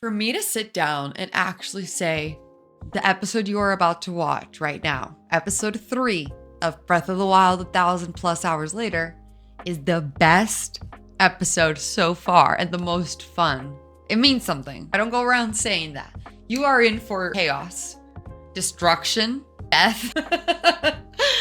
For me to sit down and actually say the episode you are about to watch right now, episode 3 of Breath of the Wild 1,000+ hours later, is the best episode so far and the most fun. It means something. I don't go around saying that. You are in for chaos, destruction, death,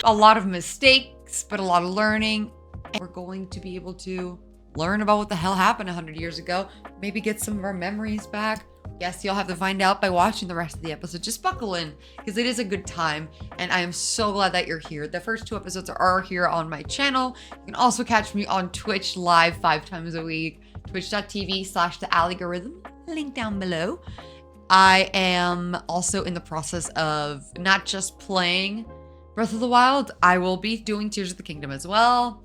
a lot of mistakes, but a lot of learning. And we're going to be able to learn about what the hell happened 100 years ago, maybe get some of our memories back. Yes, you'll have to find out by watching the rest of the episode. Just buckle in, because it is a good time, and I am so glad that you're here. The first 2 episodes are here on my channel. You can also catch me on Twitch live 5 times a week, twitch.tv/thealgorithm, link down below. I am also in the process of not just playing Breath of the Wild, I will be doing Tears of the Kingdom as well.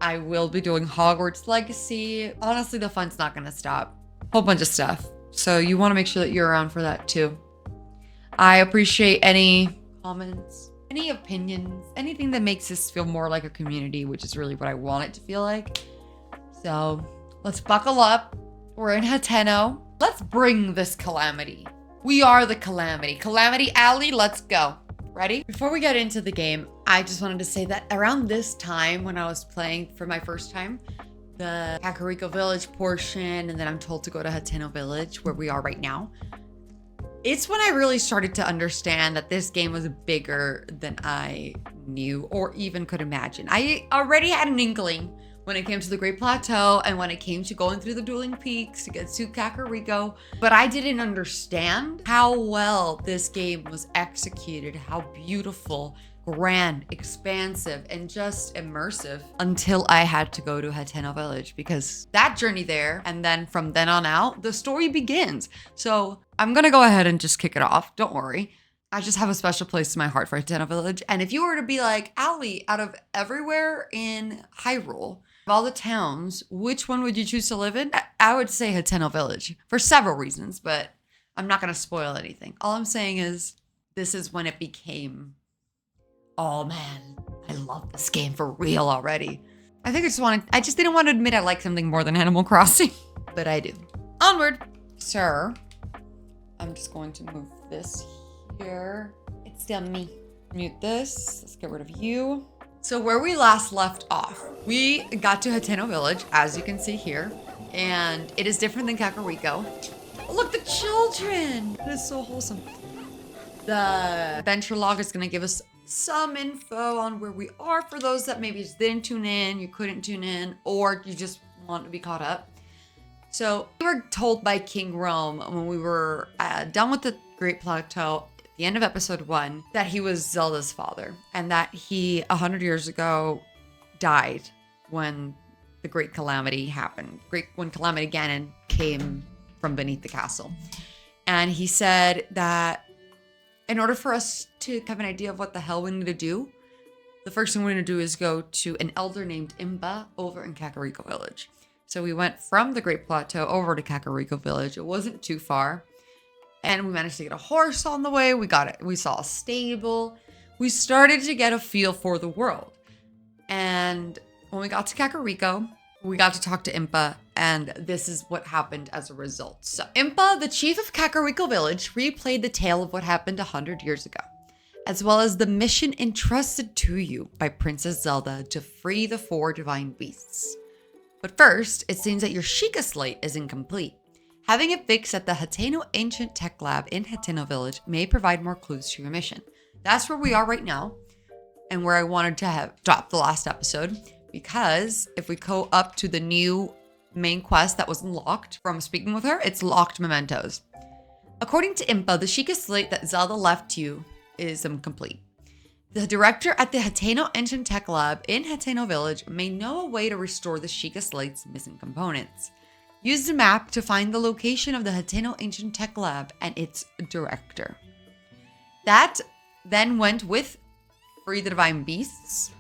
I will be doing Hogwarts Legacy. Honestly, the fun's not gonna stop. Whole bunch of stuff. So you want to make sure that you're around for that too. I appreciate any comments, any opinions, anything that makes this feel more like a community, which is really what I want it to feel like. So let's buckle up. We're in Hateno. Let's bring this calamity. We are the calamity. Calamity Alley, let's go. Ready? Before we get into the game, I just wanted to say that around this time when I was playing for my first time, the Kakariko Village portion, and then I'm told to go to Hateno Village, where we are right now. It's when I really started to understand that this game was bigger than I knew or even could imagine. I already had an inkling when it came to the Great Plateau and when it came to going through the dueling peaks to get to Kakariko, but I didn't understand how well this game was executed, how beautiful, grand, expansive, and just immersive until I had to go to Hateno Village, because that journey there, and then from then on out, the story begins. So I'm gonna go ahead and just kick it off. Don't worry. I just have a special place in my heart for Hateno Village. And if you were to be like, Allie, out of everywhere in Hyrule, of all the towns, which one would you choose to live in? I would say Hateno Village for several reasons, but I'm not gonna spoil anything. All I'm saying is this is when it became, oh man, I love this game for real already. I just didn't want to admit I like something more than Animal Crossing, but I do. Onward, sir. I'm just going to move this here. It's still me. Mute this. Let's get rid of you. So where we last left off, we got to Hateno Village, as you can see here, and it is different than Kakariko. Oh, look, the children! It is so wholesome. The adventure log is going to give us some info on where we are for those that maybe just didn't tune in, you couldn't tune in, or you just want to be caught up. So we were told by King Rome when we were done with the Great Plateau at the end of episode 1 that he was Zelda's father, and that he 100 years ago died when the Great Calamity happened. When Calamity Ganon came from beneath the castle. And he said that in order for us to have an idea of what the hell we need to do, the first thing we're going to do is go to an elder named Impa over in Kakariko Village. So we went from the Great Plateau over to Kakariko Village. It wasn't too far. And we managed to get a horse on the way. We got it. We saw a stable. We started to get a feel for the world. And when we got to Kakariko, we got to talk to Impa, and this is what happened as a result. So Impa, the chief of Kakariko Village, replayed the tale of what happened 100 years ago, as well as the mission entrusted to you by Princess Zelda to free the 4 divine beasts. But first, it seems that your Sheikah slate is incomplete. Having it fixed at the Hateno Tech Lab in Hateno Village may provide more clues to your mission. That's where we are right now, and where I wanted to have stopped the last episode, because if we go up to the new main quest that was unlocked from speaking with her, it's locked mementos. According to Impa, the Sheikah slate that Zelda left you is incomplete. The director at the Hateno Tech Lab in Hateno Village may know a way to restore the Sheikah slate's missing components. Use the map to find the location of the Hateno Tech Lab and its director. That then went with Free the Divine Beasts.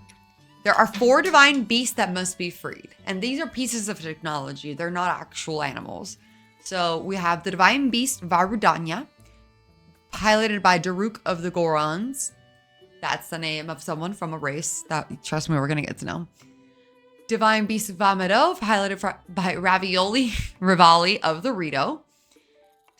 There are 4 divine beasts that must be freed, and these are pieces of technology. They're not actual animals. So we have the divine beast Varudanya, piloted by Daruk of the Gorons. That's the name of someone from a race that, trust me, we're going to get to know. Divine beast Vamado, piloted by Rivali of the Rito.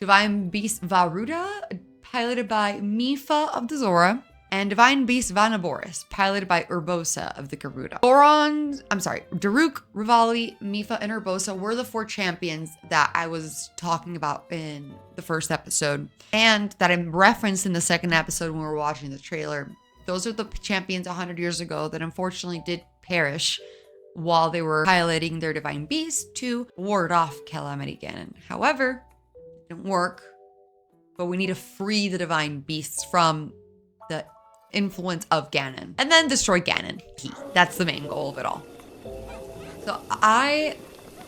Divine Beast Varuda, piloted by Mifa of the Zora, and Divine Beast Vanaboris, piloted by Urbosa of the Garuda. Daruk, Rivali, Mifa, and Urbosa were the 4 champions that I was talking about in the first episode, and that I referenced in the second episode when we were watching the trailer. Those are the champions 100 years ago that unfortunately did perish while they were piloting their Divine Beast to ward off Calamity Ganon. However, it didn't work, but we need to free the Divine Beasts from the influence of Ganon and then destroy Ganon. That's the main goal of it all. So I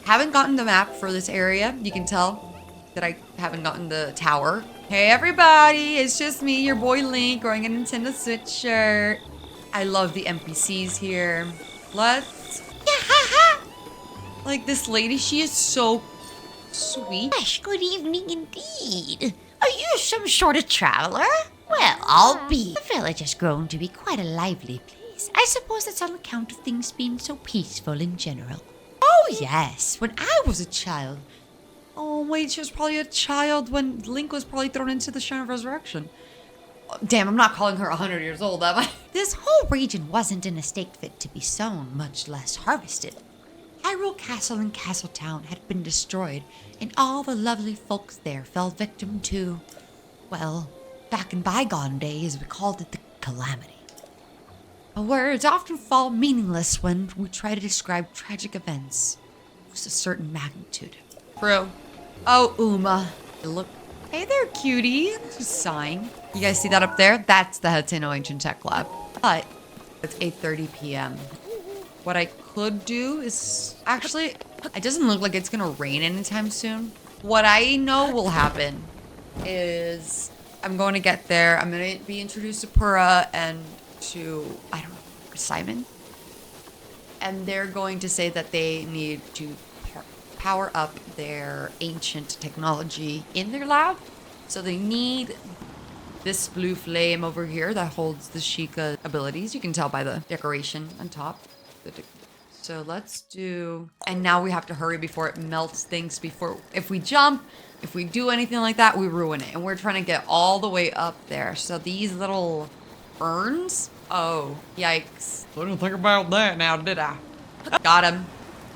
haven't gotten the map for this area. You can tell that I haven't gotten the tower. Hey everybody, it's just me, your boy Link, wearing a Nintendo Switch shirt. I love the NPCs here. Like this lady, she is so sweet. Gosh, good evening indeed. Are you some sort of traveler? Well, I'll be. The village has grown to be quite a lively place. I suppose that's on account of things being so peaceful in general. Oh yes, when I was a child. Oh wait, she was probably a child when Link was probably thrown into the Shrine of Resurrection. Oh, damn, I'm not calling her 100 years old, am I? This whole region wasn't in a state fit to be sown, much less harvested. Hyrule Castle and Castletown had been destroyed, and all the lovely folks there fell victim to, well, back in bygone days, we called it the Calamity. Words often fall meaningless when we try to describe tragic events of a certain magnitude. True. Oh, Uma. Look. Hey there, cutie. She's sighing. You guys see that up there? That's the Hateno Ancient Tech Lab. But it's 8:30 p.m. What I could do is... Actually, it doesn't look like it's gonna rain anytime soon. What I know will happen is I'm going to get there. I'm going to be introduced to Pura and to, I don't know, Simon. And they're going to say that they need to power up their ancient technology in their lab. So they need this blue flame over here that holds the Sheikah abilities. You can tell by the decoration on top. So let's do... And now we have to hurry before it melts things. If we jump, if we do anything like that, we ruin it. And we're trying to get all the way up there. So these little urns... Oh, yikes. I didn't think about that now, did I? Got him.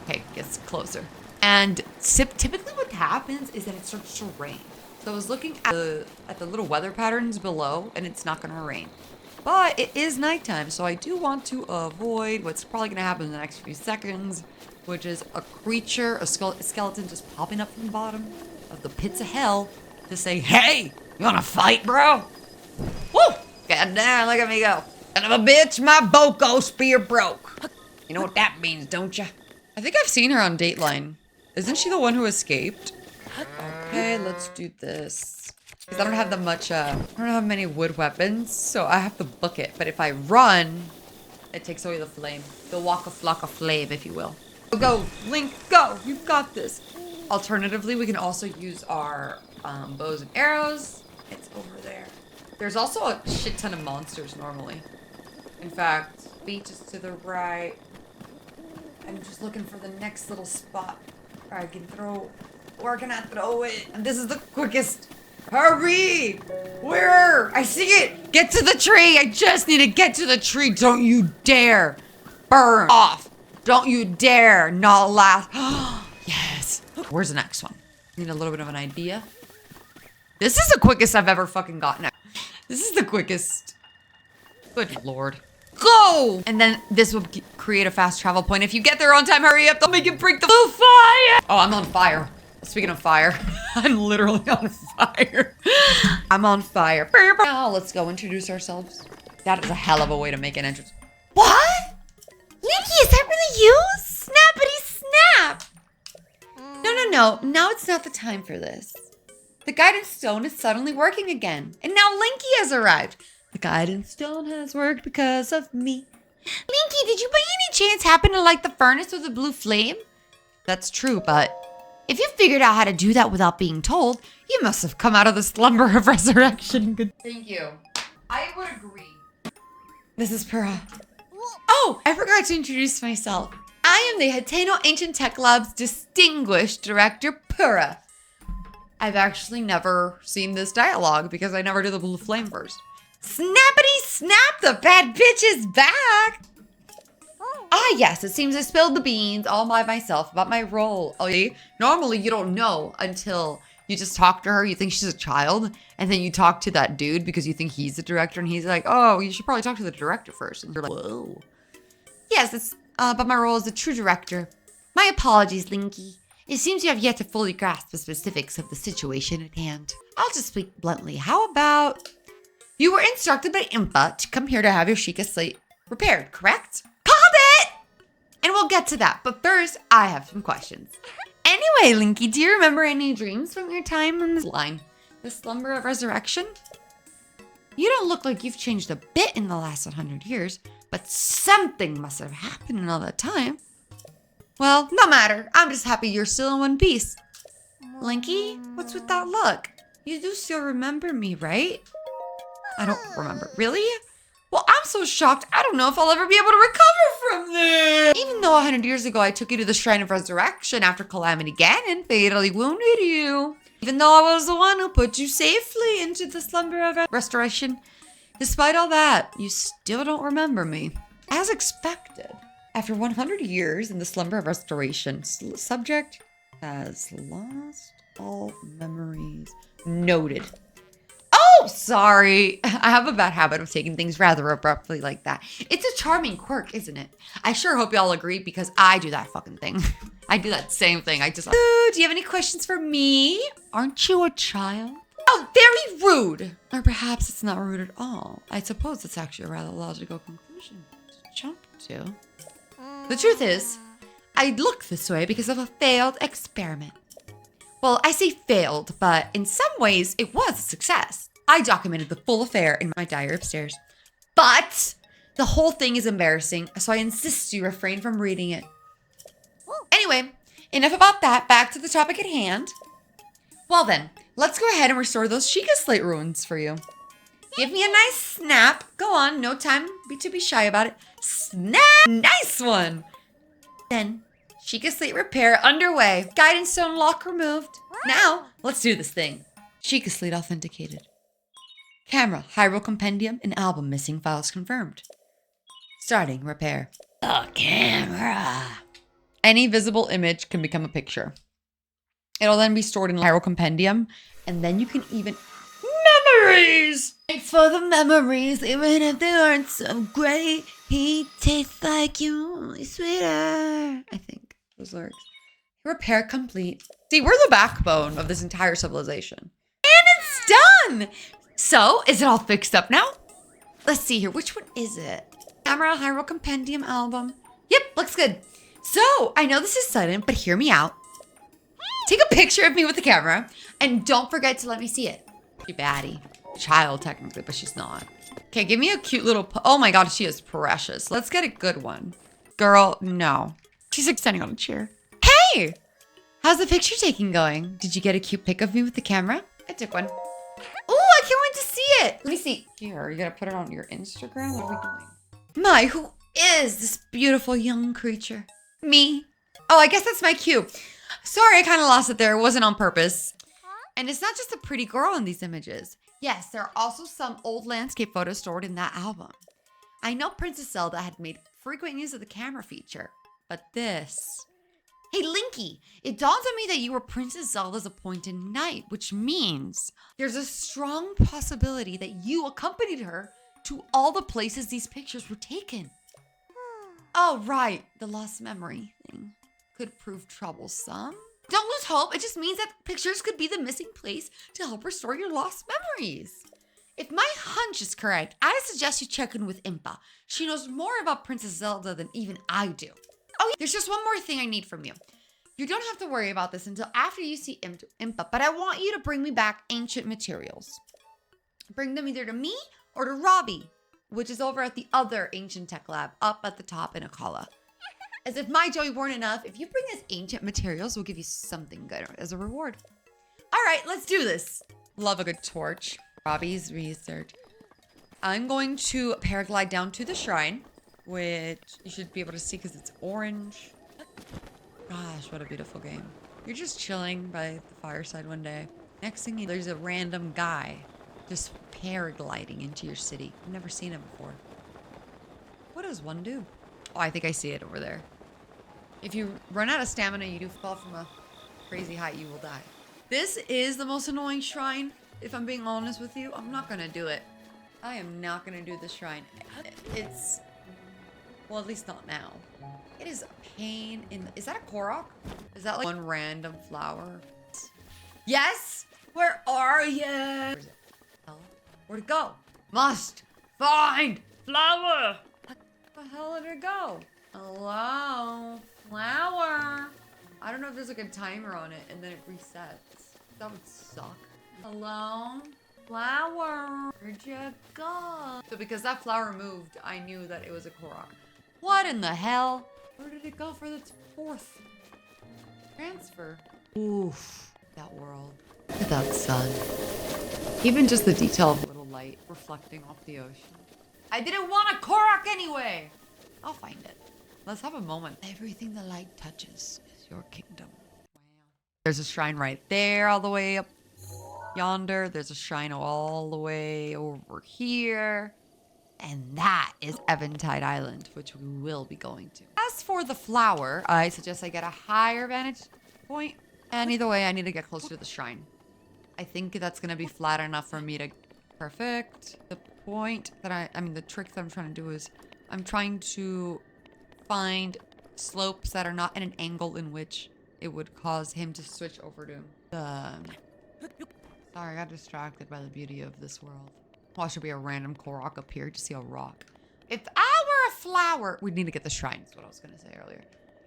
Okay, gets closer. And typically what happens is that it starts to rain. So I was looking at the little weather patterns below, and it's not going to rain. But it is nighttime, so I do want to avoid what's probably going to happen in the next few seconds, which is a creature, a skeleton just popping up from the bottom of the pits of hell to say, "Hey, you want to fight, bro?" Woo! God damn, look at me go. Son of a bitch, my Boko spear broke. You know what that means, don't you? I think I've seen her on Dateline. Isn't she the one who escaped? Okay, let's do this. Because I don't have that much, I don't have many wood weapons, so I have to book it. But if I run, it takes away the flame. The Waka Flocka flame, if you will. Go, Link, go! You've got this. Alternatively, we can also use our bows and arrows. It's over there. There's also a shit ton of monsters normally. In fact, beach is to the right. I'm just looking for the next little spot where I can throw. Where can I throw it? And this is the quickest. Hurry! Where? I see it! Get to the tree! I just need to get to the tree! Don't you dare burn off! Don't you dare not last. Yes. Where's the next one? Need a little bit of an idea. This is the quickest I've ever fucking gotten. This is the quickest. Good lord. Go! And then this will create a fast travel point. If you get there on time, hurry up. Don't make it break the fire. Oh, I'm on fire. Speaking of fire, I'm literally on fire. I'm on fire. Now let's go introduce ourselves. That is a hell of a way to make an entrance. What? Linky, is that really you? Snappity snap! No. Now it's not the time for this. The guidance stone is suddenly working again. And now Linky has arrived. The guidance stone has worked because of me. Linky, did you by any chance happen to light the furnace with a blue flame? That's true, but if you figured out how to do that without being told, you must have come out of the slumber of resurrection. Good. Thank you. I would agree. This is Pura. Oh, I forgot to introduce myself. I am the Hateno Ancient Tech Lab's distinguished director, Pura. I've actually never seen this dialogue because I never do the blue flame burst. Snappity snap, the bad bitch is back! Ah, yes, it seems I spilled the beans all by myself about my role. Oh, yeah? Normally you don't know until you just talk to her. You think she's a child, and then you talk to that dude because you think he's the director, and he's like, oh, you should probably talk to the director first. And you're like, whoa. Yes, it's but my role as a true director. My apologies, Linky. It seems you have yet to fully grasp the specifics of the situation at hand. I'll just speak bluntly. How about you were instructed by Impa to come here to have your Sheikah slate repaired, correct? Called it! And we'll get to that. But first, I have some questions. Anyway, Linky, do you remember any dreams from your time on this line? The slumber of resurrection? You don't look like you've changed a bit in the last 100 years, but something must have happened in all that time. Well, no matter. I'm just happy you're still in one piece. Linky, what's with that look? You do still remember me, right? I don't remember. Really? Well, I'm so shocked. I don't know if I'll ever be able to recover from this. Even though 100 years ago I took you to the Shrine of Resurrection after Calamity Ganon fatally wounded you. Even though I was the one who put you safely into the slumber of restoration. Despite all that, you still don't remember me. As expected. After 100 years in the slumber of restoration, subject has lost all memories. Noted. Oh, sorry. I have a bad habit of taking things rather abruptly like that. It's a charming quirk, isn't it? I sure hope y'all agree because I do that fucking thing. I do that same thing. Do you have any questions for me? Aren't you a child? Oh, very rude. Or perhaps it's not rude at all. I suppose it's actually a rather logical conclusion to jump to. The truth is, I look this way because of a failed experiment. Well, I say failed, but in some ways it was a success. I documented the full affair in my diary upstairs. But the whole thing is embarrassing, so I insist you refrain from reading it. Anyway, enough about that. Back to the topic at hand. Well then, let's go ahead and restore those Sheikah slate ruins for you. Give me a nice snap. Go on, no time to be shy about it. Snap! Nice one! Then, Sheikah slate repair underway. Guidance stone lock removed. Now, let's do this thing. Sheikah slate authenticated. Camera, Hyrule compendium, and album missing files confirmed. Starting repair. The camera. Any visible image can become a picture. It'll then be stored in Hyrule compendium, and then you can even... Memories! Thanks for the memories, even if they aren't so great. He tastes like you, only sweeter. I think those lyrics. Repair complete. See, we're the backbone of this entire civilization. And it's done! So, is it all fixed up now? Let's see here. Which one is it? Camera, Hyrule compendium album. Yep, looks good. So, I know this is sudden, but hear me out. Take a picture of me with the camera, and don't forget to let me see it. You baddie. Child, technically, but she's not. Okay, give me a cute little... Oh my god, she is precious. Let's get a good one. Girl, no. She's like standing on a chair. Hey! How's the picture taking going? Did you get a cute pic of me with the camera? I took one. Oh, I can't wait to see it. Let me see. Here, you gotta put it on your Instagram? What are we doing? My, who is this beautiful young creature? Me. Oh, I guess that's my cue. Sorry, I kind of lost it there. It wasn't on purpose. And it's not just a pretty girl in these images. Yes, there are also some old landscape photos stored in that album. I know Princess Zelda had made frequent use of the camera feature, but this... Hey, Linky, it dawns on me that you were Princess Zelda's appointed knight, which means there's a strong possibility that you accompanied her to all the places these pictures were taken. Oh, right, the lost memory thing could prove troublesome. Don't lose hope. It just means that pictures could be the missing place to help restore your lost memories. If my hunch is correct, I suggest you check in with Impa. She knows more about Princess Zelda than even I do. Oh, there's just one more thing I need from you. You don't have to worry about this until after you see Impa, but I want you to bring me back ancient materials. Bring them either to me or to Robbie, which is over at the other Ancient Tech Lab, up at the top in Akala. As if my joy weren't enough, if you bring us ancient materials, we'll give you something good as a reward. All right, let's do this. Love a good torch. Robbie's research. I'm going to paraglide down to the shrine, which you should be able to see because it's orange. Gosh, what a beautiful game. You're just chilling by the fireside one day. Next thing you, there's a random guy just paragliding into your city. I've never seen him before. What does one do? Oh, I think I see it over there. If you run out of stamina, you do fall from a crazy height, you will die. This is the most annoying shrine. If I'm being honest with you, I'm not gonna do it. I am not gonna do this shrine. It's, well, at least not now. It is a pain in the, is that a Korok? Is that like one random flower? Yes! Where are you? Where's it? Where'd it go? Must find flower! What the hell did it go? Hello? Flower? I don't know if there's like a timer on it and then it resets. That would suck. Hello? Flower? Where'd you go? So because that flower moved, I knew that it was a Korok. What in the hell? Where did it go for its fourth transfer? Oof. That world. Look at that sun. Even just the detail of a little light reflecting off the ocean. I didn't want a Korok anyway! I'll find it. Let's have a moment. Everything the light touches is your kingdom. Wow. There's a shrine right there all the way up yonder. There's a shrine all the way over here. And that is Eventide Island, which we will be going to. As for the flower, I suggest I get a higher vantage point. And either way, I need to get closer to the shrine. I think that's going to be flat enough for me to... Perfect. The point that I mean, the trick that I'm trying to do is I'm trying to find slopes that are not at an angle in which it would cause him to switch over to sorry, I got distracted by the beauty of this world. Watch there be a random Korok up here to see a rock. If I were a flower, we'd need to get the shrine, is what I was going to say earlier.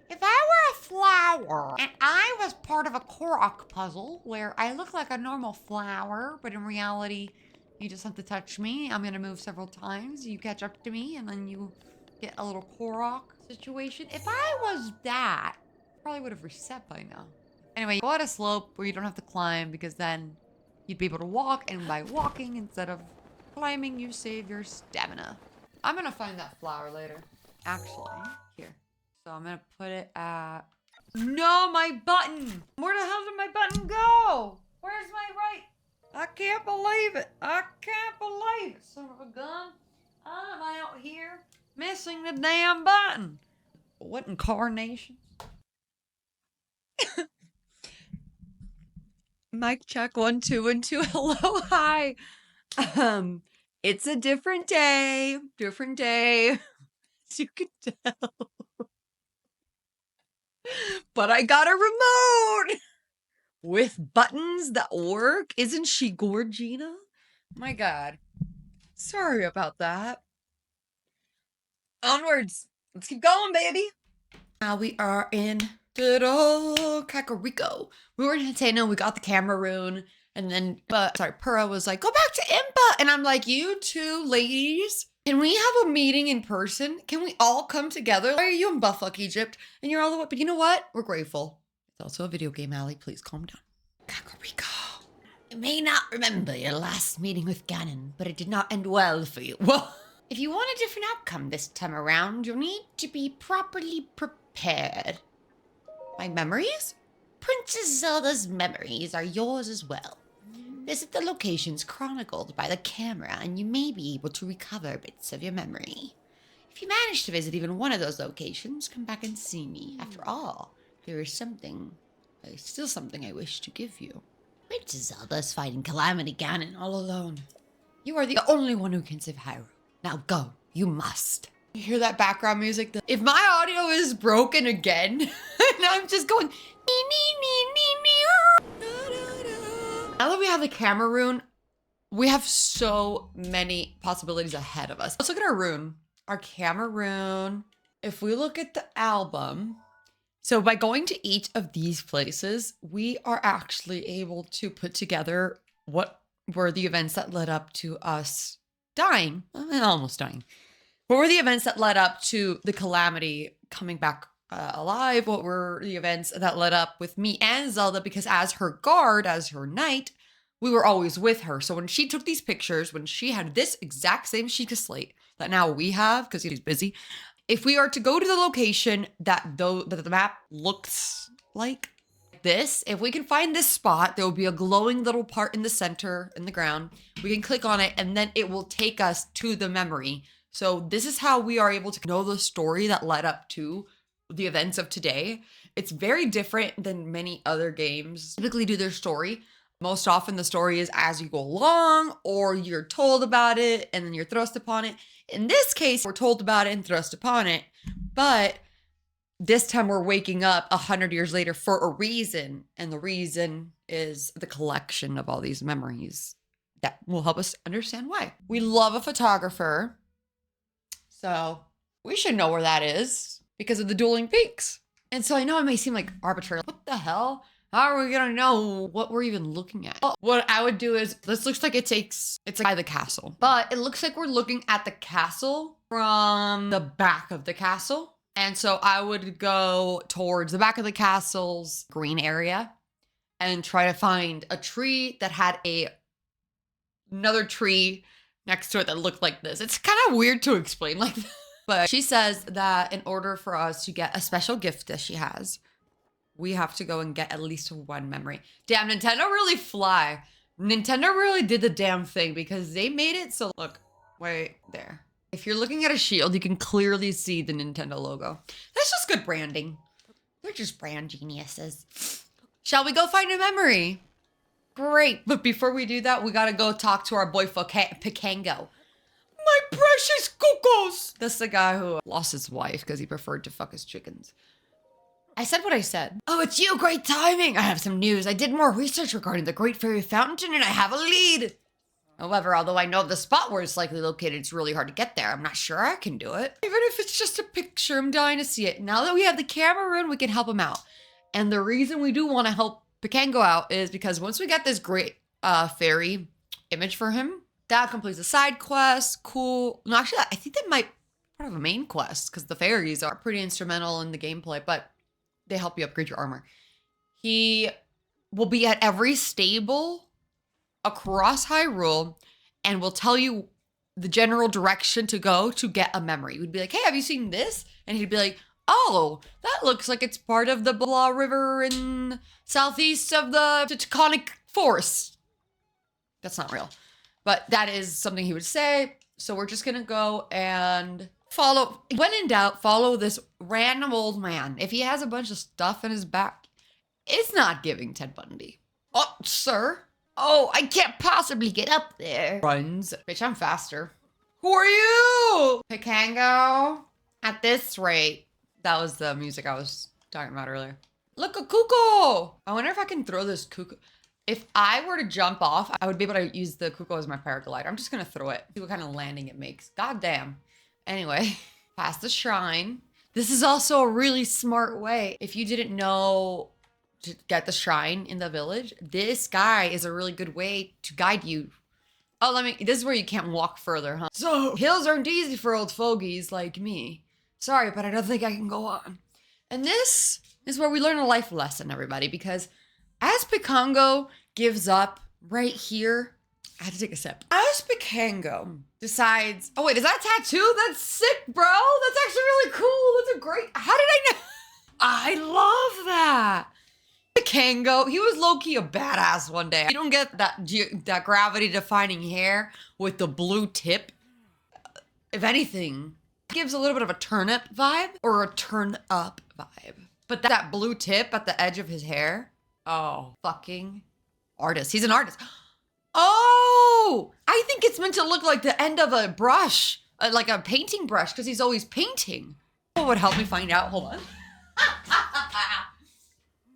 If I were a flower and I was part of a Korok puzzle where I look like a normal flower, but in reality, you just have to touch me. I'm going to move several times. You catch up to me and then you get a little Korok situation. If I was that, probably would have reset by now. Anyway, go at a slope where you don't have to climb because then you'd be able to walk, and by walking instead of climbing, you save your stamina. I'm going to find that flower later. Actually, here. So I'm gonna put it at... No, my button! Where the hell did my button go? Where's my right? I can't believe it. I can't believe it, son of a gun. I'm out here missing the damn button. What incarnation? Mic check 1 2 1 2. Hello, hi. It's a different day. Different day. As you can tell. But I got a remote with buttons that work. Isn't she Gorgina? My God. Sorry about that. Onwards. Let's keep going, baby. Now we are in good old Kakariko. We were in Hateno. We got the camera rune. And then, Pura was like, go back to Impa. And I'm like, you two ladies, can we have a meeting in person? Can we all come together? Why are you in Buffalo, Egypt? And you're all the way, but you know what? We're grateful. It's also a video game, Allie. Please calm down. Kakariko. You may not remember your last meeting with Ganon, but it did not end well for you. Well, if you want a different outcome this time around, you'll need to be properly prepared. My memories? Princess Zelda's memories are yours as well. Visit the locations chronicled by the camera and you may be able to recover bits of your memory. If you manage to visit even one of those locations, come back and see me. After all, there is still something I wish to give you. Princess Zelda is fighting Calamity Ganon all alone. You are the only one who can save Hyrule. Now go, you must. You hear that background music? If my audio is broken again, and I'm just going, now that we have the camera rune, we have so many possibilities ahead of us. Let's look at our rune. Our camera rune. If we look at the album, so by going to each of these places, we are actually able to put together what were the events that led up to us dying, almost dying. What were the events that led up to the Calamity coming back alive? What were the events that led up with me and Zelda? Because as her guard, as her knight, we were always with her. So when she took these pictures, when she had this exact same sheet of slate that now we have, because he's busy, if we are to go to the location that the map looks like, like this. If we can find this spot, there will be a glowing little part in the center, in the ground. We can click on it and then it will take us to the memory. So this is how we are able to know the story that led up to the events of today. It's very different than many other games typically do their story. Most often the story is as you go along, or you're told about it and then you're thrust upon it. In this case, we're told about it and thrust upon it, but this time we're waking up 100 years later for a reason. And the reason is the collection of all these memories that will help us understand why. We love a photographer, so we should know where that is because of the dueling peaks. And so I know it may seem like arbitrary. What the hell? How are we gonna know what we're even looking at? Well, what I would do is, this looks like it's like by the castle, but it looks like we're looking at the castle from the back of the castle. And so I would go towards the back of the castle's green area and try to find a tree that had another tree next to it that looked like this. It's kind of weird to explain like that. But she says that in order for us to get a special gift that she has, we have to go and get at least one memory. Damn, Nintendo really fly. Nintendo really did the damn thing because they made it so, look, right there. If you're looking at a shield, you can clearly see the Nintendo logo. That's just good branding. They're just brand geniuses. Shall we go find a memory? Great. But before we do that, we gotta go talk to our boy Pikango. My precious cuckoos! That's the guy who lost his wife because he preferred to fuck his chickens. I said what I said. Oh, it's you, great timing. I have some news. I did more research regarding the Great Fairy Fountain and I have a lead. However, although I know the spot where it's likely located, it's really hard to get there. I'm not sure I can do it. Even if it's just a picture, I'm dying to see it. Now that we have the camera in, we can help him out. And the reason we do want to help Pikango out is because once we get this great fairy image for him, that completes a side quest. Cool. No, actually, I think that might be part of a main quest because the fairies are pretty instrumental in the gameplay, but they help you upgrade your armor. He will be at every stable across Hyrule and will tell you the general direction to go to get a memory. We'd be like, hey, have you seen this? And he'd be like, oh, that looks like it's part of the blah river in southeast of the Taconic Forest. That's not real, but that is something he would say. So we're just gonna go and follow. When in doubt, follow this random old man. If he has a bunch of stuff in his back, it's not giving Ted Bundy. Oh, sir. Oh, I can't possibly get up there. Runs. Bitch, I'm faster. Who are you? Pikango. At this rate. That was the music I was talking about earlier. Look, a cuckoo. I wonder if I can throw this cuckoo. If I were to jump off, I would be able to use the cuckoo as my paraglider. I'm just going to throw it. See what kind of landing it makes. God damn. Anyway, past the shrine. This is also a really smart way. If you didn't know to get the shrine in the village, this guy is a really good way to guide you. Oh, this is where you can't walk further, huh? So, hills aren't easy for old fogies like me. Sorry, but I don't think I can go on. And this is where we learn a life lesson, everybody, because as Pikango gives up right here, I had to take a sip. As Pikango decides, oh wait, is that a tattoo? That's sick, bro. That's actually really cool. That's a great, how did I know? I love that. Pikango, he was low-key a badass one day. You don't get that gravity-defying hair with the blue tip. If anything, gives a little bit of a turnip vibe or a turn up vibe. But that blue tip at the edge of his hair, oh, fucking artist. He's an artist. Oh, I think it's meant to look like the end of a brush, like a painting brush, because he's always painting. What would help me find out? Hold on.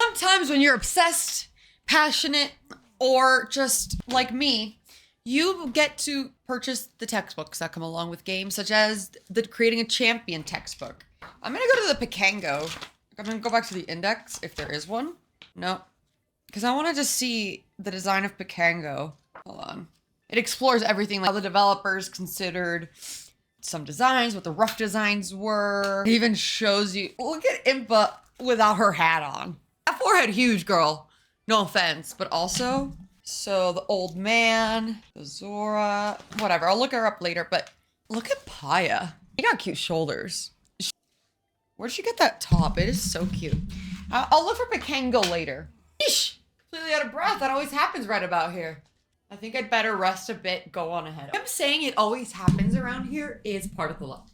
Sometimes when you're obsessed, passionate, or just like me, you get to purchase the textbooks that come along with games, such as the Creating a Champion textbook. I'm gonna go to the Pikango. I'm gonna go back to the index, if there is one. No, because I want to just see the design of Pikango. Hold on. It explores everything, like how the developers considered some designs, what the rough designs were. It even shows you, look at Impa without her hat on. That forehead huge, girl. No offense, but also, so the old man, the Zora, whatever. I'll look her up later, but look at Paya. She got cute shoulders. Where'd she get that top? It is so cute. I'll look for Pikango later. Eesh, completely out of breath. That always happens right about here. I think I'd better rest a bit, go on ahead. I'm saying it always happens around here is part of the lesson.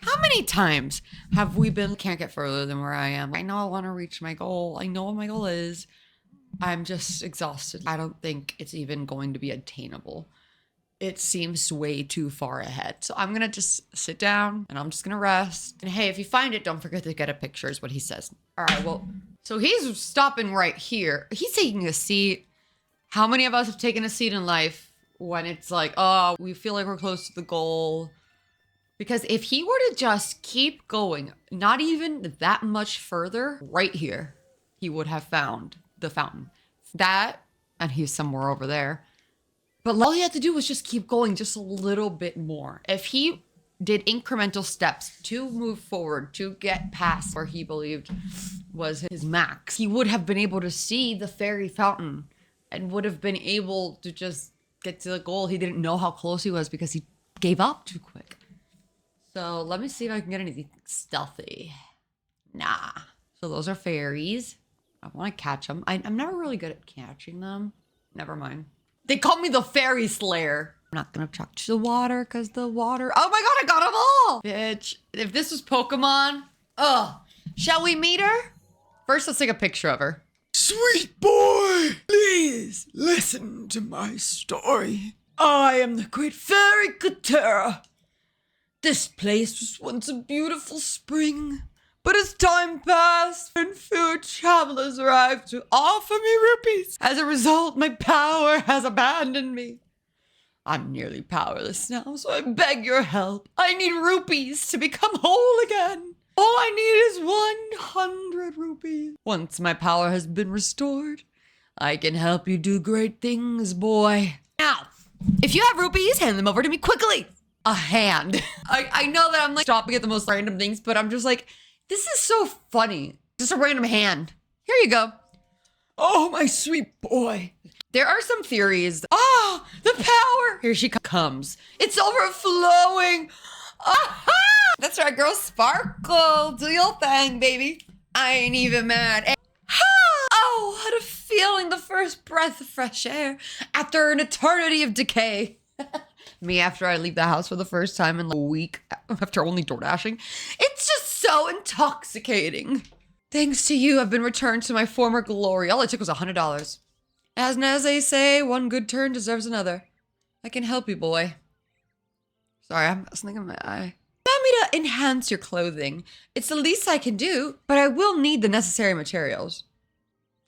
How many times have we been, can't get further than where I am? I know I want to reach my goal. I know what my goal is. I'm just exhausted. I don't think it's even going to be attainable. It seems way too far ahead. So I'm going to just sit down and I'm just going to rest. And hey, if you find it, don't forget to get a picture is what he says. All right, well, so he's stopping right here. He's taking a seat. How many of us have taken a seat in life when it's like, oh, we feel like we're close to the goal? Because if he were to just keep going, not even that much further, right here, he would have found the fountain. That, and he's somewhere over there. But all he had to do was just keep going just a little bit more. If he did incremental steps to move forward, to get past where he believed was his max, he would have been able to see the fairy fountain and would have been able to just get to the goal. He didn't know how close he was because he gave up too quick. So let me see if I can get anything stealthy. Nah. So those are fairies. I want to catch them. I'm never really good at catching them. Never mind. They call me the fairy slayer. I'm not going to chuck to the water because the water... Oh my god, I got them all! Bitch. If this was Pokemon... Ugh. Shall we meet her? First, let's take a picture of her. Sweet boy, please listen to my story. I am the great fairy Katera. This place was once a beautiful spring, but as time passed and fewer travelers arrived to offer me rupees, as a result, my power has abandoned me. I'm nearly powerless now, so I beg your help. I need rupees to become whole again. All I need is 100 rupees. Once my power has been restored, I can help you do great things, boy. Now, if you have rupees, hand them over to me quickly. A hand. I know that I'm like stopping at the most random things, but I'm just like, this is so funny. Just a random hand. Here you go. Oh, my sweet boy. There are some theories. Ah, the power. Here she comes. It's overflowing. Aha! That's right, girl. Sparkle. Do your thing, baby. I ain't even mad. Oh, what a feeling. The first breath of fresh air after an eternity of decay. Me after I leave the house for the first time in a week after only door dashing. It's just so intoxicating. Thanks to you, I've been returned to my former glory. All it took was $100. As they say, one good turn deserves another. I can help you, boy. Sorry, I'm something in my eye. Allow me to enhance your clothing. It's the least I can do, but I will need the necessary materials.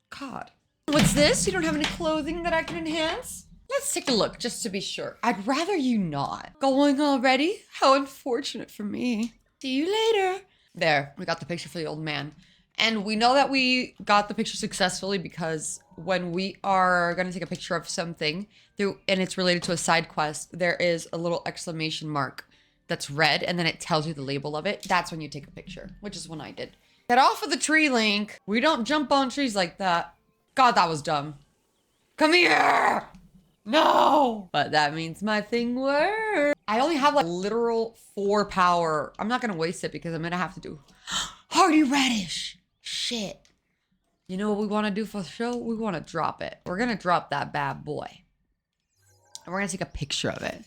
God. What's this? You don't have any clothing that I can enhance? Let's take a look, just to be sure. I'd rather you not. Going already? How unfortunate for me. See you later. There, we got the picture for the old man. And we know that we got the picture successfully because when we are going to take a picture of something, and it's related to a side quest, there is a little exclamation mark that's red, and then it tells you the label of it. That's when you take a picture, which is when I did. Get off of the tree, Link. We don't jump on trees like that. God, that was dumb. Come here! No! But that means my thing worked. I only have like literal 4 power. I'm not gonna waste it because I'm gonna have to do Hardy Radish. Shit. You know what we want to do for the show? We want to drop it. We're gonna drop that bad boy. And we're gonna take a picture of it.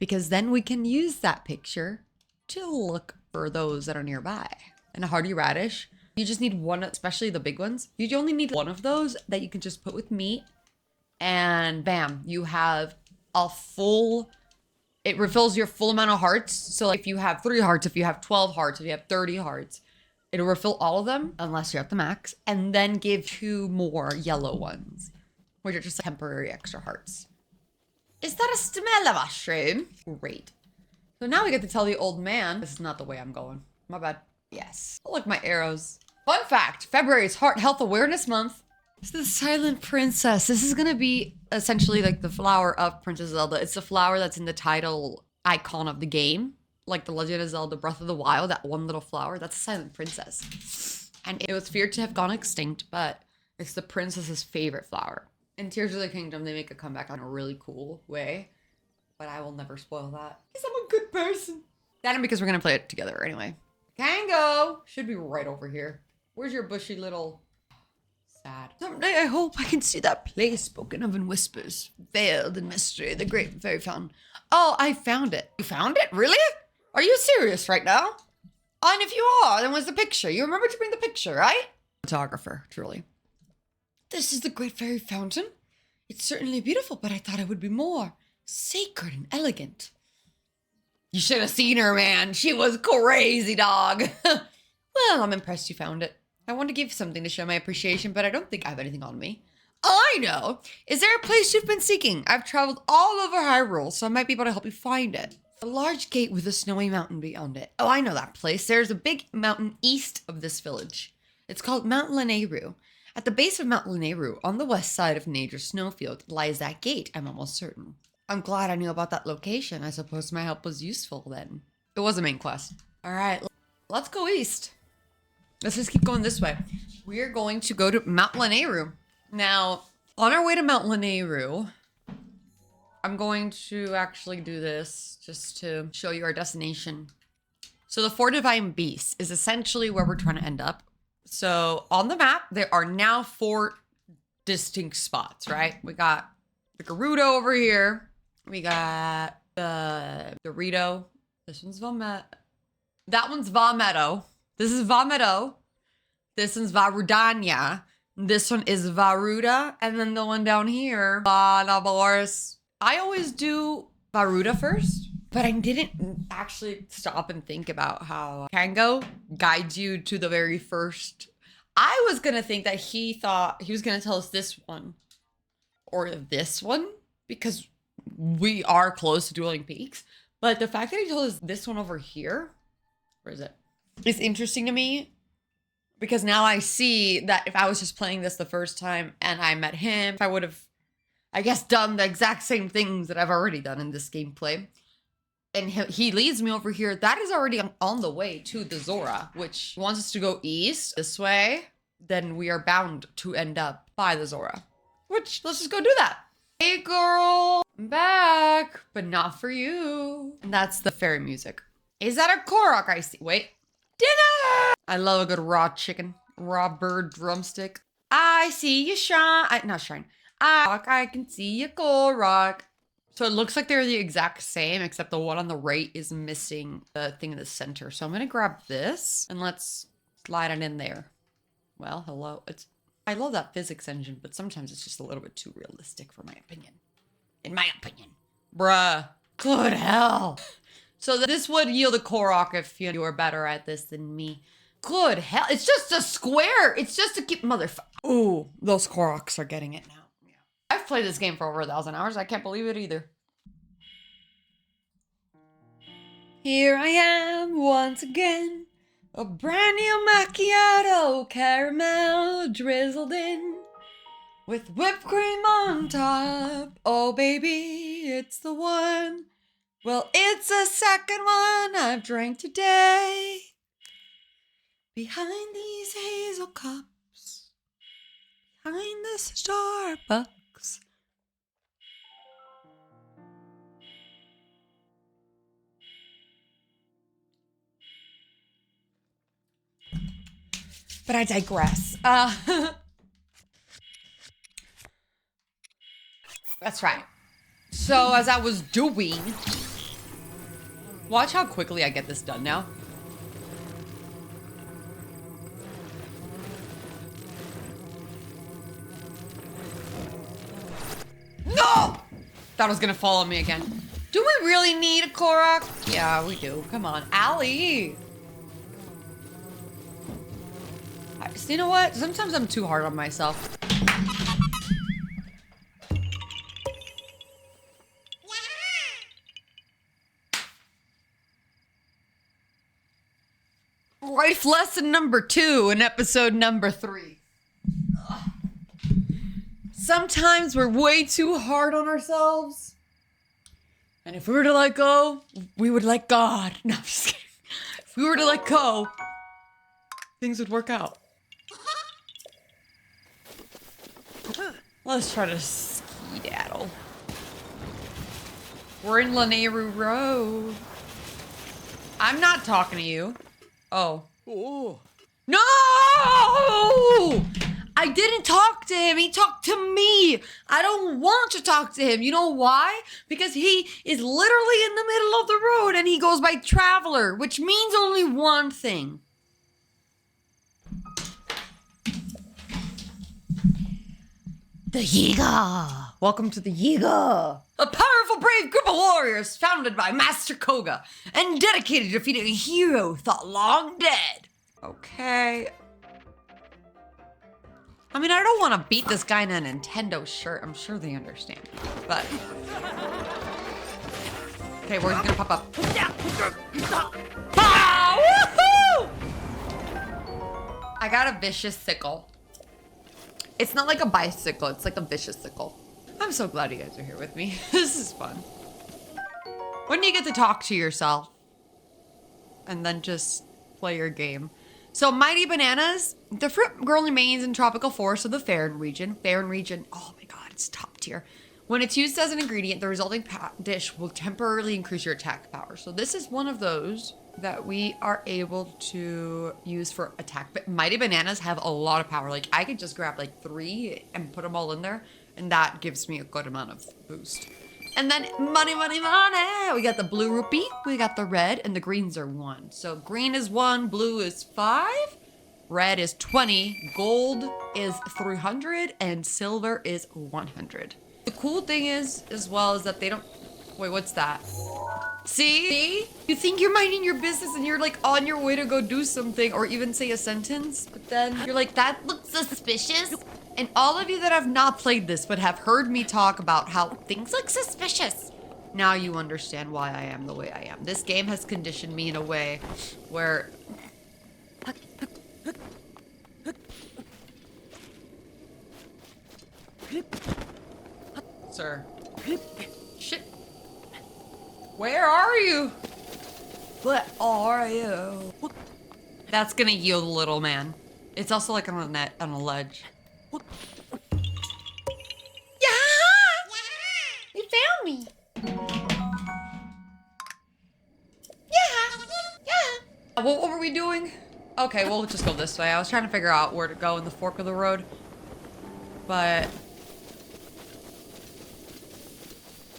Because then we can use that picture to look for those that are nearby. And a Hardy Radish, you just need one, especially the big ones. You only need one of those that you can just put with meat. And bam, you have a full, it refills your full amount of hearts. So like if you have 3 hearts, if you have 12 hearts, if you have 30 hearts, it'll refill all of them unless you're at the max, and then give 2 more yellow ones, which are just temporary extra hearts. Is that a stamella mushroom? Great. So now we get to tell the old man, this is not the way I'm going. My bad. Yes. Oh, look, my arrows. Fun fact, February is Heart Health Awareness Month. It's the Silent Princess. This is gonna be essentially like the flower of Princess Zelda. It's the flower that's in the title icon of the game. Like the Legend of Zelda Breath of the Wild, that one little flower, that's a Silent Princess. And it was feared to have gone extinct, but it's the princess's favorite flower. In Tears of the Kingdom, they make a comeback in a really cool way. But I will never spoil that. Because I'm a good person. That and because we're gonna play it together anyway. Kango! Should be right over here. Where's your bushy little... Sad. Someday I hope I can see that place spoken of in whispers, veiled in mystery, the great fairy fountain. Oh, I found it. You found it? Really? Are you serious right now? And if you are, then where's the picture? You remember to bring the picture, right? Photographer, truly. This is the great fairy fountain. It's certainly beautiful, but I thought it would be more sacred and elegant. You should have seen her, man. She was crazy, dog. Well, I'm impressed you found it. I want to give something to show my appreciation, but I don't think I have anything on me. I know. Is there a place you've been seeking? I've traveled all over Hyrule, so I might be able to help you find it. A large gate with a snowy mountain beyond it. Oh, I know that place. There's a big mountain east of this village. It's called Mount Lanayru. At the base of Mount Lanayru, on the west side of Naydra's snowfield, lies that gate, I'm almost certain. I'm glad I knew about that location. I suppose my help was useful then. It was a main quest. All right, let's go east. Let's just keep going this way. We're going to go to Mount Lanayru. Now, on our way to Mount Lanayru, I'm going to actually do this just to show you our destination. So the Four Divine Beasts is essentially where we're trying to end up. So on the map, there are now 4 distinct spots, right? We got the Gerudo over here. We got the Dorito. This one's Vamet. That one's Vameto. This is Vameto. This one's Varudanya. This one is Varuda. And then the one down here, Vanaboris. I always do Varuda first, but I didn't actually stop and think about how Kango guides you to the very first. I was going to think that he thought he was going to tell us this one or this one because we are close to Dueling Peaks. But the fact that he told us this one over here, where is it? It's interesting to me because now I see that if I was just playing this the first time and I met him, I would have, I guess, done the exact same things that I've already done in this gameplay. And he leads me over here. That is already on the way to the Zora, which wants us to go east this way. Then we are bound to end up by the Zora, which let's just go do that. Hey girl, I'm back, but not for you. And that's the fairy music. Is that a Korok I see? Wait. Dinner! I love a good raw chicken, raw bird drumstick. I see you shine. Not shine. I can see you, Korok. So it looks like they're the exact same, except the one on the right is missing the thing in the center. So I'm gonna grab this and let's slide it in there. Well, hello. I love that physics engine, but sometimes it's just a little bit too realistic for my opinion. In my opinion. Bruh. Good hell. So this would yield a Korok if you were better at this than me. Good hell. It's just a square. It's just to keep motherfucker. Ooh, those Koroks are getting it now. Yeah. I've played this game for over 1,000 hours. I can't believe it either. Here I am once again. A brand new macchiato, caramel drizzled in with whipped cream on top. Oh baby, it's the one. Well, it's the second one I've drank today. Behind these hazel cups, behind the Starbucks. But I digress. That's right. So as I was doing, watch how quickly I get this done now. No! Thought it was gonna fall on me again. Do we really need a Korok? Yeah, we do. Come on, Allie. So you know what? Sometimes I'm too hard on myself. Life lesson number 2 in episode number 3. Sometimes we're way too hard on ourselves. And if we were to let go, we would let God. No, I'm just kidding. If we were to let go, things would work out. Let's try to skedaddle. We're in Lanayru Road. I'm not talking to you. Oh. No! I didn't talk to him. He talked to me. I don't want to talk to him. You know why? Because he is literally in the middle of the road and he goes by traveler, which means only one thing. The Yiga! Welcome to the Yiga, a powerful, brave group of warriors founded by Master Koga and dedicated to defeating a hero thought long dead. Okay. I mean, I don't want to beat this guy in a Nintendo shirt. I'm sure they understand. But. Okay, where's he gonna pop up? Ah, woohoo! I got a vicious sickle. It's not like a bicycle, it's like a vicious sickle. I'm so glad you guys are here with me. This is fun. When do you get to talk to yourself? And then just play your game. So Mighty Bananas, the fruit grown remains in tropical forests of the Faron region. Faron region, oh my god, it's top tier. When it's used as an ingredient, the resulting dish will temporarily increase your attack power. So this is one of those that we are able to use for attack. But Mighty Bananas have a lot of power. Like I could just grab like 3 and put them all in there. And that gives me a good amount of boost. And then money, money, money. We got the blue rupee, we got the red, and the greens are 1. So green is 1, blue is 5, red is 20, gold is 300, and silver is 100. The cool thing is, as well, is that they don't... Wait, what's that? See? You think you're minding your business and you're like on your way to go do something or even say a sentence, but then you're like, that looks suspicious. And all of you that have not played this but have heard me talk about how things look suspicious, now you understand why I am the way I am. This game has conditioned me in a way where... Sir. Shit. Where are you? What are you? That's gonna yield a little, man. It's also like on a net, on a ledge. You found me! What were we doing? Okay, we'll just go this way. I was trying to figure out where to go in the fork of the road. But...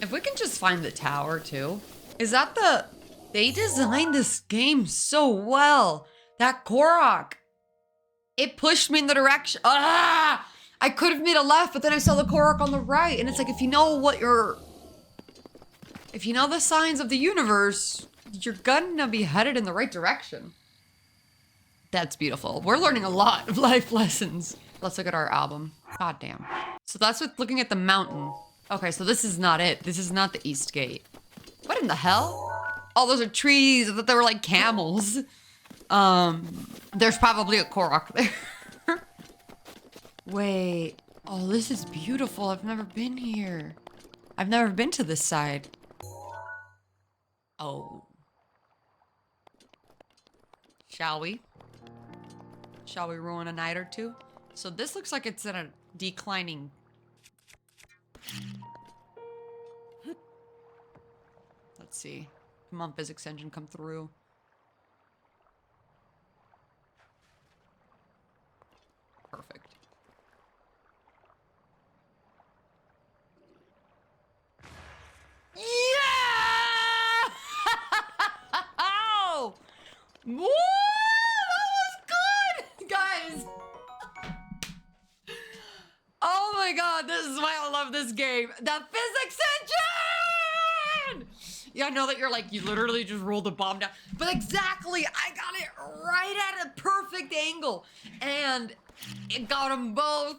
if we can just find the tower, too. Is that the... They designed this game so well. That Korok. It pushed me in the direction... Ah! I could have made a left, but then I saw the Korok on the right. And it's like, if you know what you're... If you know the signs of the universe, you're gonna be headed in the right direction. That's beautiful. We're learning a lot of life lessons. Let's look at our album. God damn. So that's with looking at the mountain. Okay, so this is not it. This is not the East Gate. What in the hell? Oh, those are trees. I thought they were like camels. There's probably a Korok there. Wait. Oh, this is beautiful. I've never been here. I've never been to this side. Oh. Shall we? Shall we ruin a night or two? So this looks like it's in a declining... Let's see. Come on, physics engine, come through. Perfect. Yeah! Woo! That was good! Guys! Oh my god, this is why I love this game. The physics engine! Yeah, I know that you're like, you literally just rolled the bomb down. But exactly, I got it right at a perfect angle. And it got them both.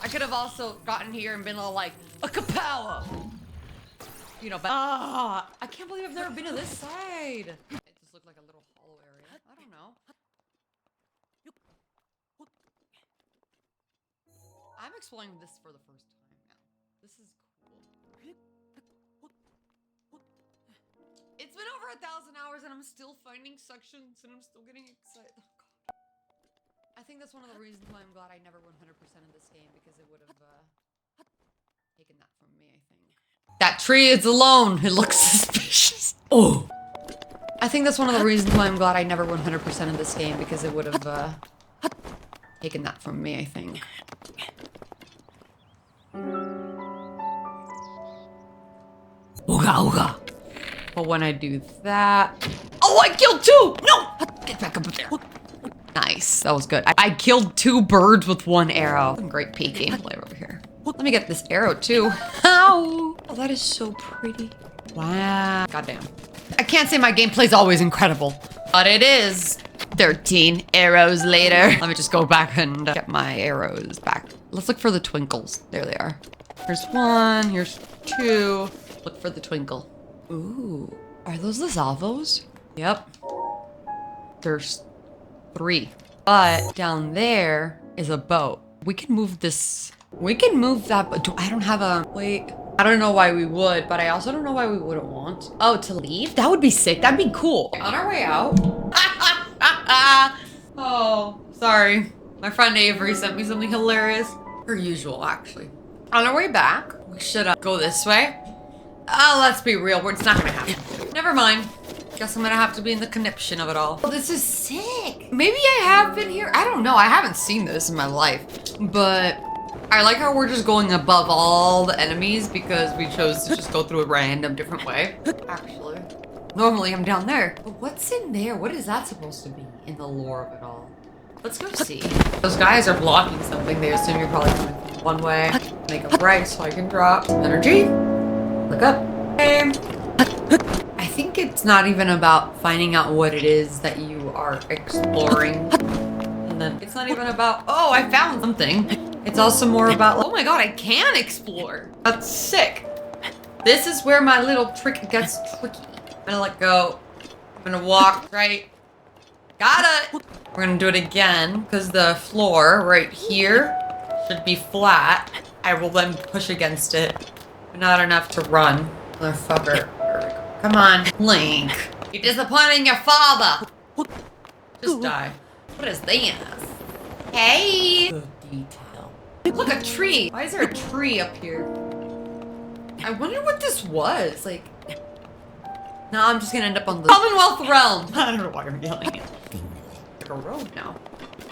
I could have also gotten here and been all like, a Kapow! You know, but I can't believe I've never been to this side. It just looked like a little hollow area. I don't know. I'm exploring this for the first time now. This is cool. It's been over 1,000 hours and I'm still finding sections and I'm still getting excited. Oh, God. I think that's one of the reasons why I'm glad I never 100% in this game, because it would have taken that from me, I think. That tree is alone. It looks suspicious. Oh. I think that's one of the reasons why I'm glad I never 100% in this game, because it would have taking that from me, I think. Ooga ooga. But when I do that... Oh, I killed 2! No! Get back up there. Nice, that was good. I killed 2 birds with 1 arrow. Some great peak gameplay over here. Let me get this arrow too. Ow! Oh, that is so pretty. Wow. Goddamn. I can't say my gameplay's always incredible, but it is. 13 arrows later. Let me just go back and get my arrows back. Let's look for the twinkles. There they are. Here's 1, here's 2. Look for the twinkle. Ooh, are those the Zalvos? Yep. There's 3. But down there is a boat. We can move this. We can move that, but I don't have a, wait. I don't know why we would, but I also don't know why we wouldn't want. Oh, to leave? That would be sick. That'd be cool. On our way out. Oh, sorry. My friend Avery sent me something hilarious. Per usual, actually. On our way back, we should go this way. Oh, let's be real. It's not gonna happen. Never mind. Guess I'm gonna have to be in the conniption of it all. Oh, this is sick. Maybe I have been here. I don't know. I haven't seen this in my life. But I like how we're just going above all the enemies because we chose to just go through a random different way. Actually, normally I'm down there. But what's in there? What is that supposed to be in the lore of it all? Let's go see. Those guys are blocking something. They assume you're probably coming from one way. Make a right so I can drop energy. Look up. I think it's not even about finding out what it is that you are exploring. And then it's not even about, oh, I found something. It's also more about, oh my god, I can explore. That's sick. This is where my little trick gets tricky. I'm gonna let go. I'm gonna walk right. Got it. We're gonna do it again because the floor right here should be flat. I will then push against it. But not enough to run. Motherfucker. Come on, Link. You're disappointing your father. Just die. What is this? Hey. Good detail. Look, a tree. Why is there a tree up here? I wonder what this was. Like, no, I'm just gonna end up on the Commonwealth realm. I don't know why I'm yelling it. Like a road now.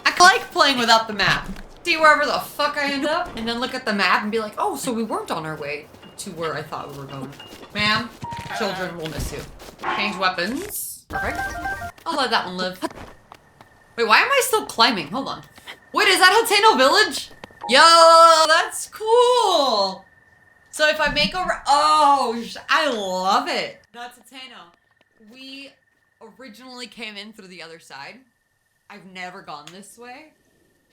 I like playing without the map. See wherever the fuck I end up, and then look at the map and be like, oh, so we weren't on our way to where I thought we were going. Ma'am, children will miss you. Change weapons. Perfect. I'll let that one live. Wait, why am I still climbing? Hold on. Wait, is that Hateno Village? Yo, that's cool. So if I make a, oh, I love it. That's Hateno. We originally came in through the other side. I've never gone this way.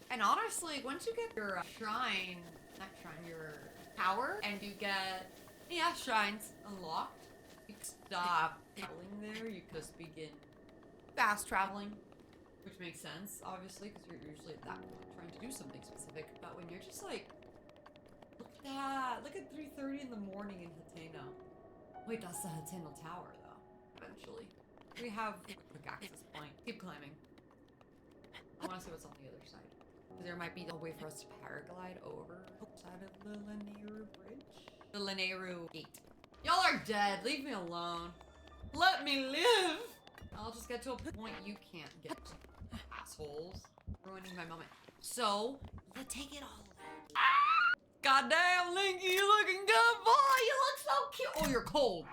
And honestly, once you get your shrine, not shrine, your tower, and you get, yeah, shrines unlocked, you stop traveling there, you just begin fast traveling, which makes sense, obviously, because you're usually at that point trying to do something specific, but when you're just like, look at that, look at 3:30 in the morning in Hateno. Wait, that's the Hateno Tower, though, eventually. We have a quick access point. Keep climbing. I want to see what's on the other side. There might be a way for us to paraglide over the side of the Lanayru bridge. The Lanayru gate. Y'all are dead. Leave me alone. Let me live. I'll just get to a point you can't get to. Assholes. Ruining my moment. So, you take it all away. Goddamn, Linky, you looking good, boy. You look so cute. Oh, you're cold.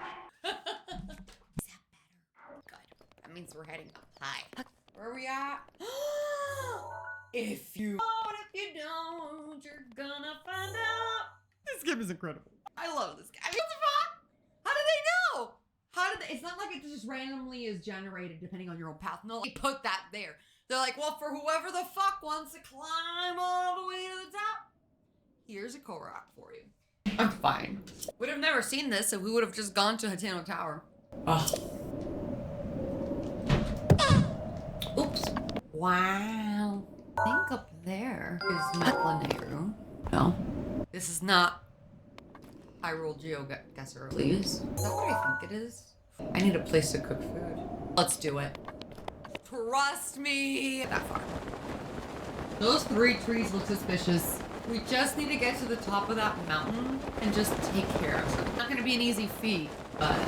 Is that better? Good. That means we're heading up high. Where are we at? If you don't, if you don't, you're gonna find out. This game is incredible. I love this game. I mean, what the fuck? How do they know? How did they? It's not like it just randomly is generated depending on your own path. No, they put that there. They're like, well, for whoever the fuck wants to climb all the way to the top, here's a Korok for you. I'm fine. Would have never seen this if we would have just gone to Hateno Tower. Ugh. Oops. Wow. I think up there is not Lanayru. No. This is not Hyrule GeoGuessr, please. Is that what I think it is? I need a place to cook food. Let's do it. Trust me! That far. Those 3 trees look suspicious. We just need to get to the top of that mountain and just take care of it. It's not gonna be an easy feat, but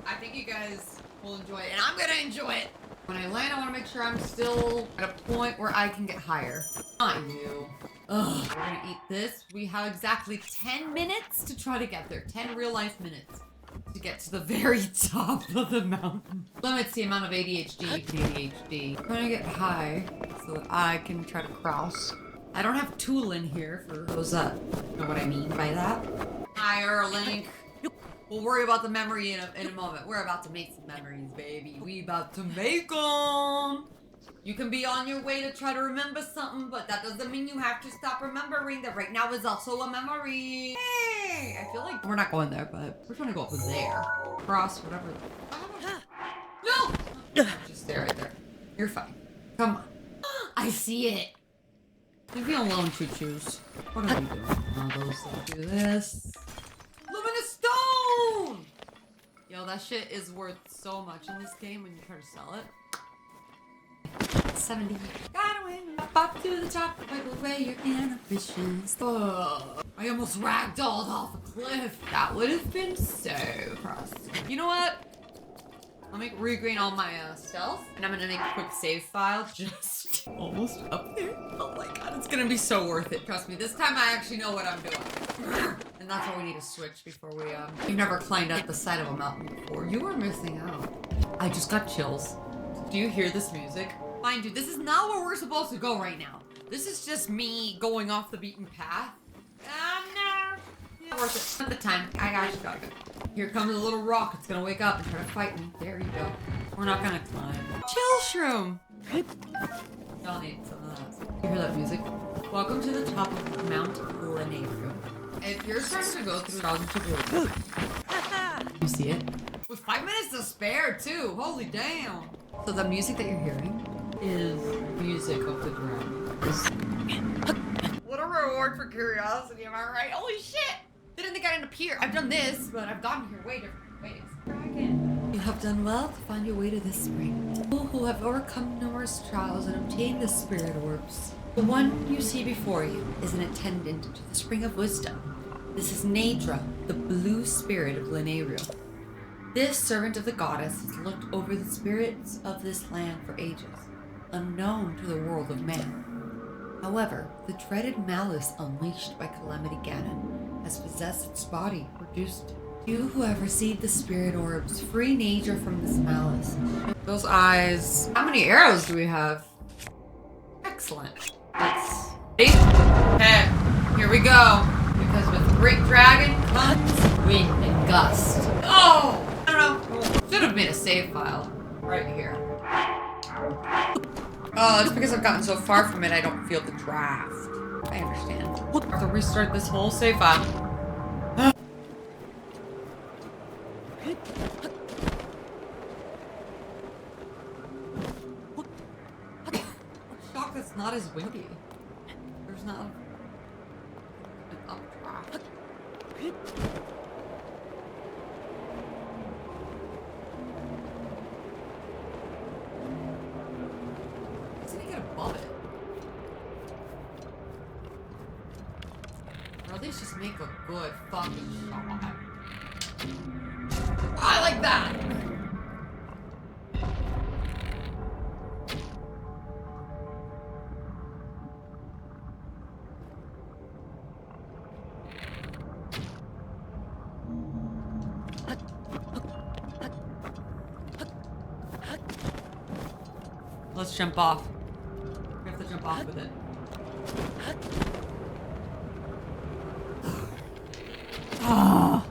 I think you guys will enjoy it, and I'm gonna enjoy it. When I land, I want to make sure I'm still at a point where I can get higher. Not you. Ugh. We're gonna eat this. We have exactly 10 minutes to try to get there. 10 real life minutes to get to the very top of the mountain. Limits the amount of ADHD. I'm trying to get high so that I can try to cross. I don't have tool in here for those that know what I mean by that. Higher link. We'll worry about the memory in a moment. We're about to make some memories, baby. We about to make them. You can be on your way to try to remember something, but that doesn't mean you have to stop remembering that right now is also a memory. Hey, I feel like we're not going there, but we're trying to go up there. Cross, whatever. No! Just stay right there. You're fine. Come on. I see it. Leave me alone, choo-choos. What are we doing? Oh, those do this. Luminous stone! Yo, that shit is worth so much in this game when you try to sell it. 70. Gotta win. Up to the top, wipe away your inhibitions. Oh, I almost ragdolled off a cliff. That would have been so frosty. You know what? I'll regain all my stealth, and I'm gonna make a quick save file just almost up there. Oh my god, it's gonna be so worth it. Trust me, this time I actually know what I'm doing. And that's why we need to switch before we, you've never climbed up the side of a mountain before. You are missing out. I just got chills. Do you hear this music? Mind you, this is not where we're supposed to go right now. This is just me going off the beaten path. No. Yeah, worth it. At the time, I actually got it. Here comes a little rock. It's gonna wake up and try to fight me. There you go. We're not gonna climb. Chill shroom. Y'all need some of that. You hear that music? Welcome to the top of Mount Lanayru. If you're starting to go through it, you see it? With 5 minutes to spare too. Holy damn. So the music that you're hearing is music of the dragon. What a reward for curiosity, am I right? Holy shit! Didn't think I'd end up here. I've done this, but I've gotten here way different ways. Dragon. You have done well to find your way to this spring. People who have overcome numerous trials and obtained the spirit orbs. The one you see before you is an attendant to the Spring of Wisdom. This is Naydra, the blue spirit of Lanayru. This servant of the goddess has looked over the spirits of this land for ages, unknown to the world of man. However, the dreaded malice unleashed by Calamity Ganon has possessed its body, reduced it. You who have received the spirit orbs, free Naydra from this malice. Those eyes. How many arrows do we have? Excellent. Let's see. Okay, here we go. Because with Great Dragon comes wind and gust. Oh! I don't know. Should have made a save file right here. Oh, it's because I've gotten so far from it, I don't feel the draft. I understand. I have to restart this whole save file. Shock, that's not as windy. There's not an updraft. Above it. Or at least just make a good fucking shot. I like that! Let's jump off. We have to jump off with it. Oh.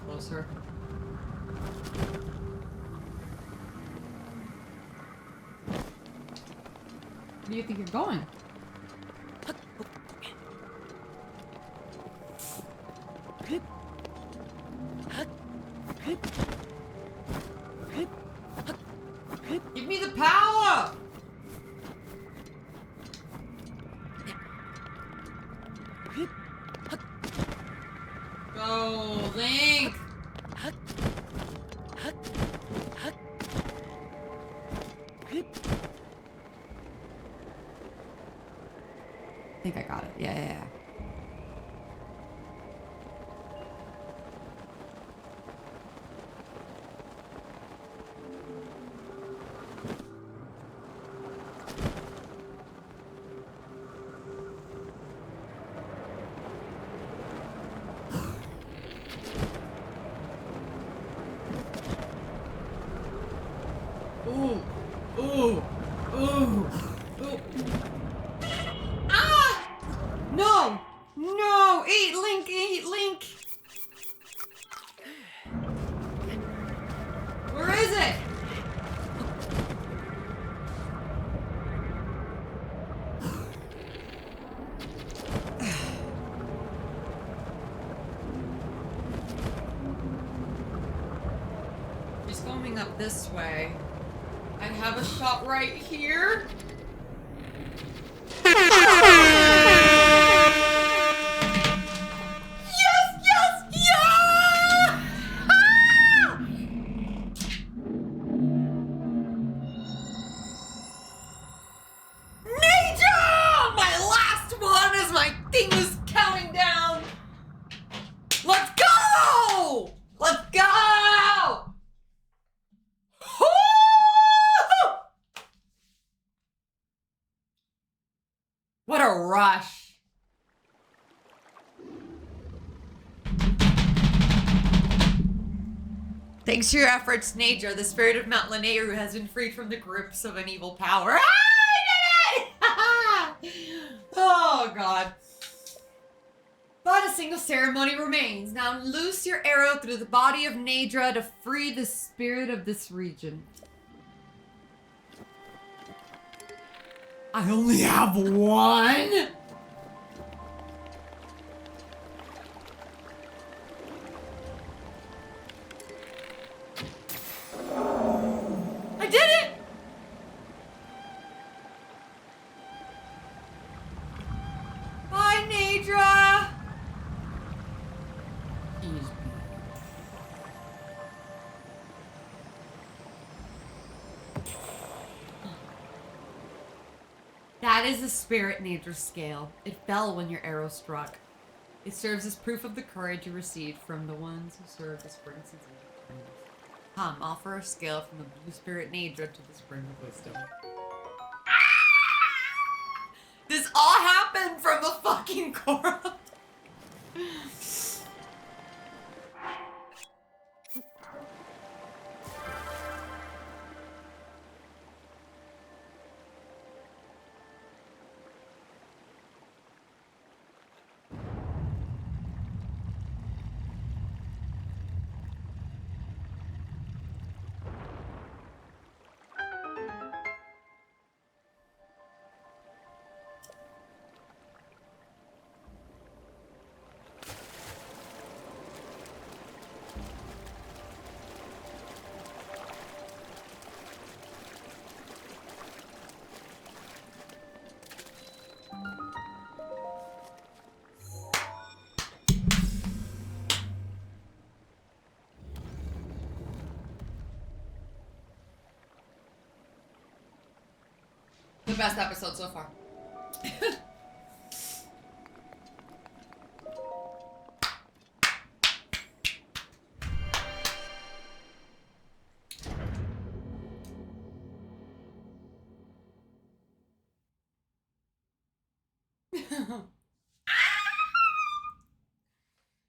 Closer. do you think you're going? Give me the power! Go, Link! I think I got it. Yeah. Ooh. Ah! No! Eat Link! Where is it? He's coming up this way. I have a shot right here. Yes! Yeah! Naydra! My last one as my thing was counting down. Let's go! What a rush. Thanks to your efforts, Naydra, the spirit of Mount Lanayru has been freed from the grips of an evil power. I did it! Oh, God. But a single ceremony remains. Now loose your arrow through the body of Naydra to free the spirit of this region. I only have one? I did it! Bye, Naydra! That is the spirit Naydra scale. It fell when your arrow struck. It serves as proof of the courage you received from the ones who served as springs of wisdom. Come, offer a scale from the blue spirit Naydra to the spring of wisdom. This all happened from the fucking Korra. The best episode so far.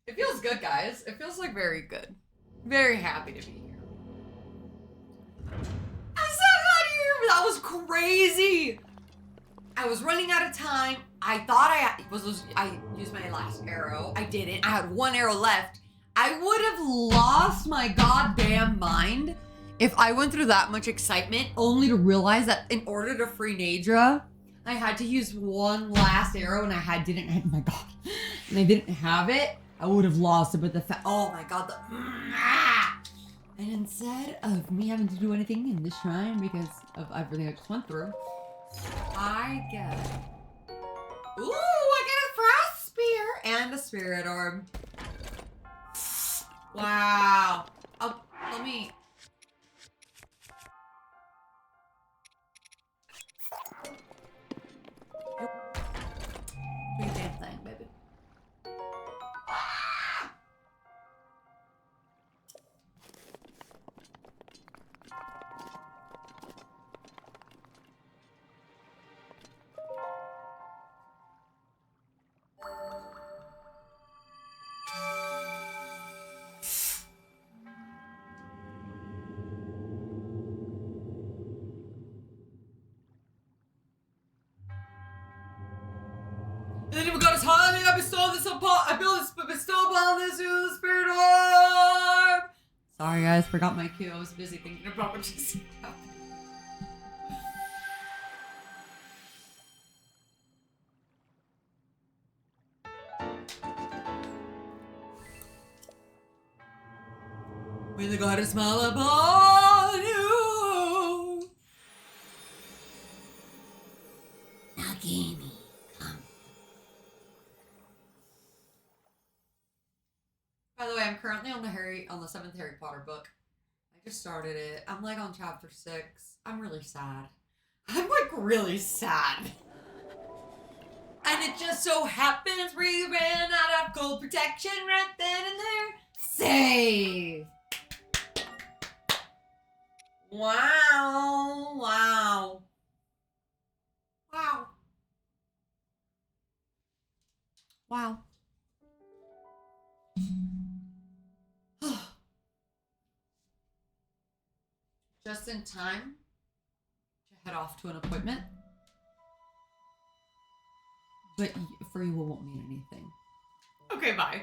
It feels good, guys. It feels like very good. Very happy to be here. I'm so glad you're here. That was crazy. I was running out of time. I thought I used my last arrow. I didn't. I had one arrow left. I would have lost my goddamn mind if I went through that much excitement only to realize that in order to free Naydra, I had to use one last arrow and I didn't have, my god. And I didn't have it. I would have lost it, but oh my god, and instead of me having to do anything in this shrine because of everything I just went through, I get, ooh, I get a frost spear and a spirit orb. Wow. Let me. Do your damn thing, baby. And then we got his honey, I bestowed this upon, I bestow upon this spirit orb. Sorry guys, forgot my cue. I was busy thinking about what just happened. May the goddess smile upon you. Nagini, come. By the way, I'm currently on the 7th Harry Potter book. I just started it. I'm like on chapter 6. I'm really sad. I'm like really sad. And it just so happens we ran out of gold protection right then and there. Save! Wow. Wow. Wow. Wow. Just in time to head off to an appointment. But for you, it won't mean anything. Okay, bye.